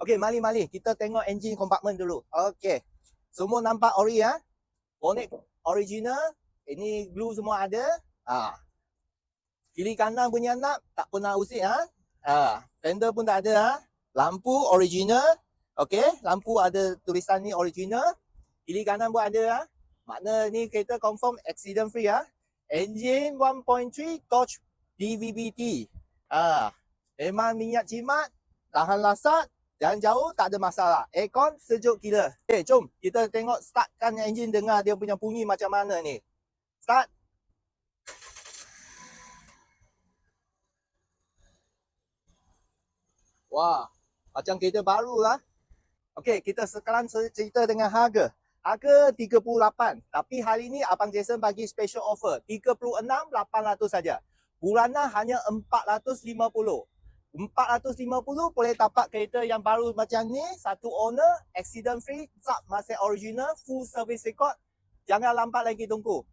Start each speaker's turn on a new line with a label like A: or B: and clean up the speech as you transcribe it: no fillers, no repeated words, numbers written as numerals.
A: Okey, mari kita tengok engine compartment dulu. Okey. Semua nampak ori ya. Bonnet original. Ini glue semua ada. Kiri kanan punya nap tak pernah usik fender pun tak ada Lampu original. Okey, lampu ada tulisan ni original. Kiri kanan pun ada Makna ni kereta confirm accident free Engine 1.3 torch DVBT. Memang minyak jimat, tahan lasat, jalan jauh tak ada masalah. Aircon sejuk gila. Okay, jom kita tengok startkan engine, dengar dia punya bunyi macam mana ni. Start. Wah, macam kereta baru lah. Okey, kita sekarang cerita dengan harga. Harga 38, tapi hari ni Abang Jason bagi special offer 36,800 saja. Bulanan hanya 450. 450 boleh dapat kereta yang baru macam ni, satu owner, accident free, sub masih original, full service record. Jangan lambat lagi tunggu.